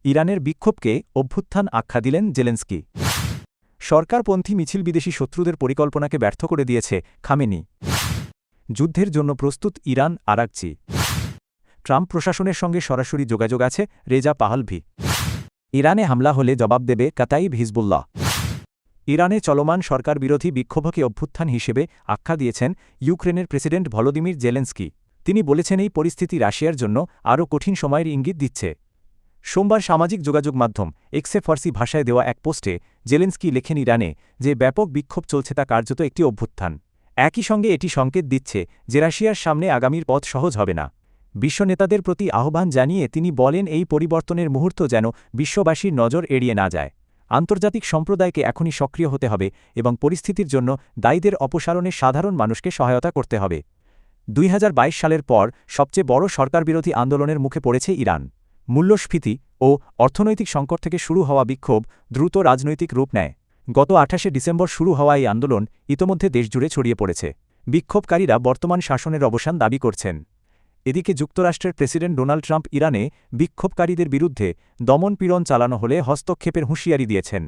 ইরানের বিক্ষোভকে অভ্যুত্থান আখ্যা দিলেন জেলেনস্কি। সরকারপন্থী মিছিল বিদেশি শত্রুদের পরিকল্পনাকে ব্যর্থ করে দিয়েছে খামেনি। যুদ্ধের জন্য প্রস্তুত ইরান আরাগচি। ট্রাম্প প্রশাসনের সঙ্গে সরাসরি যোগাযোগ আছে রেজা পাহলভি। ইরানে হামলা হলে জবাব দেবে কাতাইব হিজবুল্লাহ। ইরানে চলমান সরকার বিরোধী বিক্ষোভকে অভ্যুত্থান হিসেবে আখ্যা দিয়েছেন ইউক্রেনের প্রেসিডেন্ট ভলোদিমির জেলেনস্কি। তিনি বলেছেন এই পরিস্থিতি রাশিয়ার জন্য আরও কঠিন সময়ের ইঙ্গিত দিচ্ছে। সোমবার সামাজিক যোগাযোগ মাধ্যম এক্সে ফার্সি ভাষায় দেওয়া এক পোস্টে জেলেনস্কি লেখেন ইরানে যে ব্যাপক বিক্ষোভ চলছে তা কার্যত একটি অভ্যুত্থান। একই সঙ্গে এটি সংকেত দিচ্ছে যে রাশিয়ার সামনে আগামীর পথ সহজ হবে না। বিশ্ব নেতাদের প্রতি আহ্বান জানিয়ে তিনি বলেন এই পরিবর্তনের মুহূর্ত যেন বিশ্ববাসীর নজর এড়িয়ে না যায়। আন্তর্জাতিক সম্প্রদায়কে এখনই সক্রিয় হতে হবে এবং পরিস্থিতির জন্য দায়ীদের অপসারণে সাধারণ মানুষকে সহায়তা করতে হবে। 2022 সালের পর সবচেয়ে বড় সরকারবিরোধী আন্দোলনের মুখে পড়েছে ইরান। মূল্যস্ফীতি ও অর্থনৈতিক সংকট থেকে শুরু হওয়া বিক্ষোভ দ্রুত রাজনৈতিক রূপ নেয়। গত 28শে ডিসেম্বর শুরু হওয়া এই আন্দোলন ইতোমধ্যে দেশজুড়ে ছড়িয়ে পড়েছে। বিক্ষোভকারীরা বর্তমান শাসনের অবসান দাবি করছেন। এদিকে যুক্তরাষ্ট্রের প্রেসিডেন্ট ডোনাল্ড ট্রাম্প ইরানে বিক্ষোভকারীদের বিরুদ্ধে দমনপীড়ন চালানো হলে হস্তক্ষেপের হুঁশিয়ারি দিয়েছেন।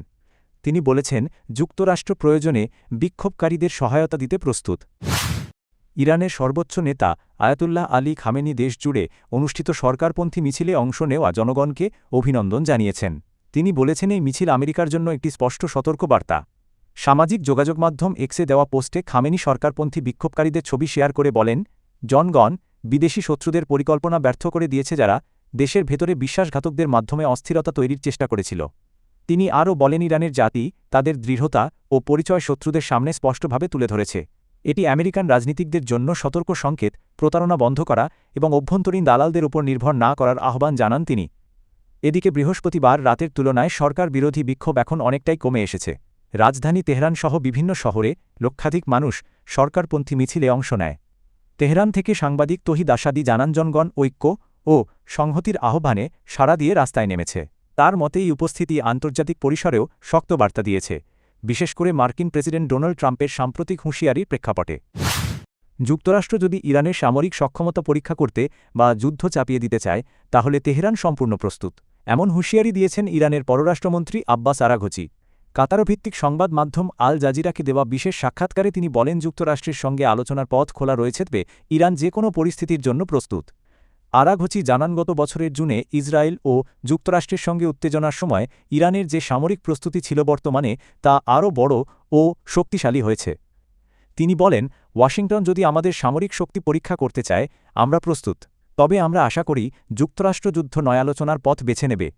তিনি বলেছেন যুক্তরাষ্ট্র প্রয়োজনে বিক্ষোভকারীদের সহায়তা দিতে প্রস্তুত। ইরানের সর্বোচ্চ নেতা আয়াতুল্লাহ আলী খামেনি দেশজুড়ে অনুষ্ঠিত সরকারপন্থী মিছিলে অংশ নেওয়া জনগণকে অভিনন্দন জানিয়েছেন। তিনি বলেছেন এই মিছিল আমেরিকার জন্য একটি স্পষ্ট সতর্কবার্তা। সামাজিক যোগাযোগ মাধ্যম এক্সে দেওয়া পোস্টে খামেনি সরকারপন্থী বিক্ষোভকারীদের ছবি শেয়ার করে বলেন, জনগণ বিদেশি শত্রুদের পরিকল্পনা ব্যর্থ করে দিয়েছে যারা দেশের ভেতরে বিশ্বাসঘাতকদের মাধ্যমে অস্থিরতা তৈরির চেষ্টা করেছিল। তিনি আরও বলেন ইরানের জাতি তাদের দৃঢ়তা ও পরিচয় শত্রুদের সামনে স্পষ্টভাবে তুলে ধরেছে। এটি আমেরিকান রাজনীতিকদের জন্য সতর্ক সংকেত, প্রতারণা বন্ধ করা এবং অভ্যন্তরীণ দালালদের উপর নির্ভর না করার আহ্বান জানান তিনি। এদিকে বৃহস্পতিবার রাতের তুলনায় সরকার বিরোধী বিক্ষোভ এখন অনেকটাই কমে এসেছে। রাজধানী তেহরান সহ বিভিন্ন শহরে লক্ষাধিক মানুষ সরকারপন্থী মিছিলে অংশ নেয়। তেহরান থেকে সাংবাদিক তহিদ আসাদি জানান জনগণ ঐক্য ও সংহতির আহ্বানে সাড়া দিয়ে রাস্তায় নেমেছে। তার মতে এই উপস্থিতি আন্তর্জাতিক পরিসরেও শক্ত বার্তা দিয়েছে, বিশেষ করে মার্কিন প্রেসিডেন্ট ডোনাল্ড ট্রাম্পের সাম্প্রতিক হুঁশিয়ারির প্রেক্ষাপটে। যুক্তরাষ্ট্র যদি ইরানের সামরিক সক্ষমতা পরীক্ষা করতে বা যুদ্ধ চাপিয়ে দিতে চায় তাহলে তেহরান সম্পূর্ণ প্রস্তুত, এমন হুঁশিয়ারি দিয়েছেন ইরানের পররাষ্ট্রমন্ত্রী আব্বাস আরাঘচি। কাতারভিত্তিক সংবাদ মাধ্যম আল জাজিরাকে দেওয়া বিশেষ সাক্ষাৎকারে তিনি বলেন যুক্তরাষ্ট্রের সঙ্গে আলোচনার পথ খোলা রয়েছে, ইরান যে কোনো পরিস্থিতির জন্য প্রস্তুত। আরাঘচি জানান গত বছরের জুনে ইসরায়েল ও যুক্তরাষ্ট্রের সঙ্গে উত্তেজনার সময় ইরানের যে সামরিক প্রস্তুতি ছিল বর্তমানে তা আরও বড় ও শক্তিশালী হয়েছে। তিনি বলেন ওয়াশিংটন যদি আমাদের সামরিক শক্তি পরীক্ষা করতে চায় আমরা প্রস্তুত, তবে আমরা আশা করি যুক্তরাষ্ট্র যুদ্ধ নয় আলোচনার পথ বেছে নেবে।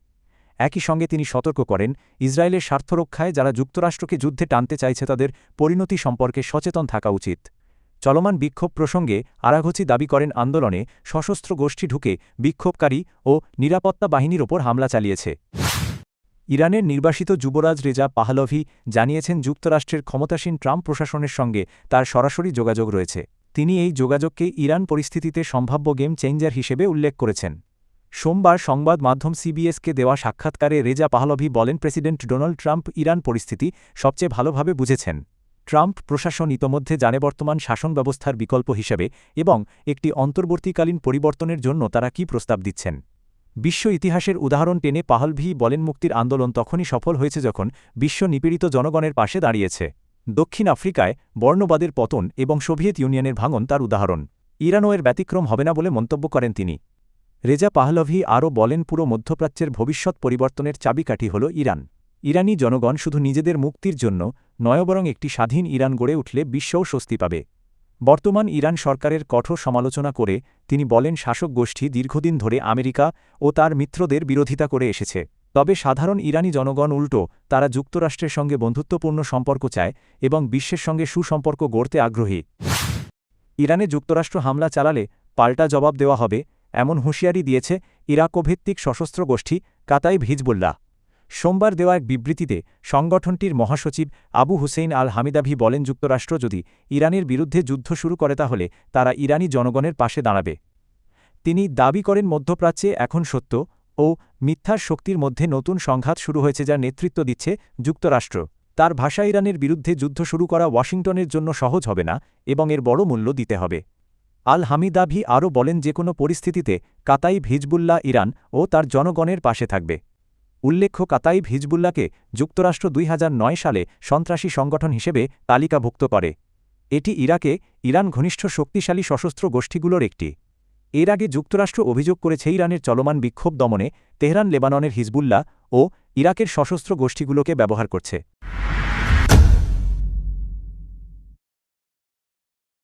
একই সঙ্গে তিনি সতর্ক করেন ইসরায়েলের স্বার্থ রক্ষায় যারা যুক্তরাষ্ট্রকে যুদ্ধে টানতে চাইছে তাদের পরিণতি সম্পর্কে সচেতন থাকা উচিত। চলমান বিক্ষোভ প্রসঙ্গে আরাঘচি দাবি করেন আন্দোলনে সশস্ত্র গোষ্ঠী ঢুকে বিক্ষোভকারী ও নিরাপত্তা বাহিনীর ওপর হামলা চালিয়েছে। ইরানের নির্বাসিত যুবরাজ রেজা পাহলভি জানিয়েছেন যুক্তরাষ্ট্রের ক্ষমতাসীন ট্রাম্প প্রশাসনের সঙ্গে তার সরাসরি যোগাযোগ রয়েছে। তিনি এই যোগাযোগকে ইরান পরিস্থিতিতে সম্ভাব্য গেম চেঞ্জার হিসেবে উল্লেখ করেছেন। সোমবার সংবাদ মাধ্যম সিবিএসকে দেওয়া সাক্ষাৎকারে রেজা পাহলভি বলেন প্রেসিডেন্ট ডোনাল্ড ট্রাম্প ইরান পরিস্থিতি সবচেয়ে ভালোভাবে বুঝেছেন। ট্রাম্প প্রশাসন ইতোমধ্যে জানে বর্তমান শাসন ব্যবস্থার বিকল্প হিসেবে এবং একটি অন্তর্বর্তীকালীন পরিবর্তনের জন্য তারা কী প্রস্তাব দিচ্ছেন। বিশ্ব ইতিহাসের উদাহরণ টেনে পাহলভি বলেন মুক্তির আন্দোলন তখনই সফল হয়েছে যখন বিশ্ব নিপীড়িত জনগণের পাশে দাঁড়িয়েছে। দক্ষিণ আফ্রিকায় বর্ণবাদের পতন এবং সোভিয়েত ইউনিয়নের ভাঙন তার উদাহরণ। ইরানও এর ব্যতিক্রম হবে না বলে মন্তব্য করেন তিনি। রেজা পাহলভি আরও বলেন পুরো মধ্যপ্রাচ্যের ভবিষ্যৎ পরিবর্তনের চাবিকাঠি হল ইরান। ইরানি জনগণ শুধু নিজেদের মুক্তির জন্য নয় বরং একটি স্বাধীন ইরান গড়ে উঠলে বিশ্বও স্বস্তি পাবে। বর্তমান ইরান সরকারের কঠোর সমালোচনা করে তিনি বলেন শাসক গোষ্ঠী দীর্ঘদিন ধরে আমেরিকা ও তার মিত্রদের বিরোধিতা করে এসেছে, তবে সাধারণ ইরানি জনগণ উল্টো তারা যুক্তরাষ্ট্রের সঙ্গে বন্ধুত্বপূর্ণ সম্পর্ক চায় এবং বিশ্বের সঙ্গে সুসম্পর্ক গড়তে আগ্রহী। ইরানে যুক্তরাষ্ট্র হামলা চালালে পাল্টা জবাব দেওয়া হবে এমন হুঁশিয়ারি দিয়েছে ইরাকভিত্তিক সশস্ত্র গোষ্ঠী কাতাইব হিজবুল্লাহ। সোমবার দেওয়া এক বিবৃতিতে সংগঠনটির মহাসচিব আবু হুসেইন আল হামিদাভি বলেন যুক্তরাষ্ট্র যদি ইরানের বিরুদ্ধে যুদ্ধ শুরু করে তাহলে তারা ইরানি জনগণের পাশে দাঁড়াবে। তিনি দাবি করেন মধ্যপ্রাচ্যে এখন সত্য ও মিথ্যার শক্তির মধ্যে নতুন সংঘাত শুরু হয়েছে যার নেতৃত্ব দিচ্ছে যুক্তরাষ্ট্র। তার ভাষা ইরানের বিরুদ্ধে যুদ্ধ শুরু করা ওয়াশিংটনের জন্য সহজ হবে না এবং এর বড় মূল্য দিতে হবে। আল হামিদাভি আরও বলেন যে কোনো পরিস্থিতিতে কাতাইব হিজবুল্লাহ ইরান ও তার জনগণের পাশে থাকবে। উল্লেখ্য কাতাইব হিজবুল্লাহকে যুক্তরাষ্ট্র 2009 সালে সন্ত্রাসী সংগঠন হিসেবে তালিকাভুক্ত করে। এটি ইরান ঘনিষ্ঠ শক্তিশালী সশস্ত্র গোষ্ঠীগুলোর একটি। এর আগে যুক্তরাষ্ট্র অভিযোগ করেছে ইরানের চলমান বিক্ষোভ দমনে তেহরান লেবাননের হিজবুল্লাহ ও ইরাকের সশস্ত্র গোষ্ঠীগুলোকে ব্যবহার করছে।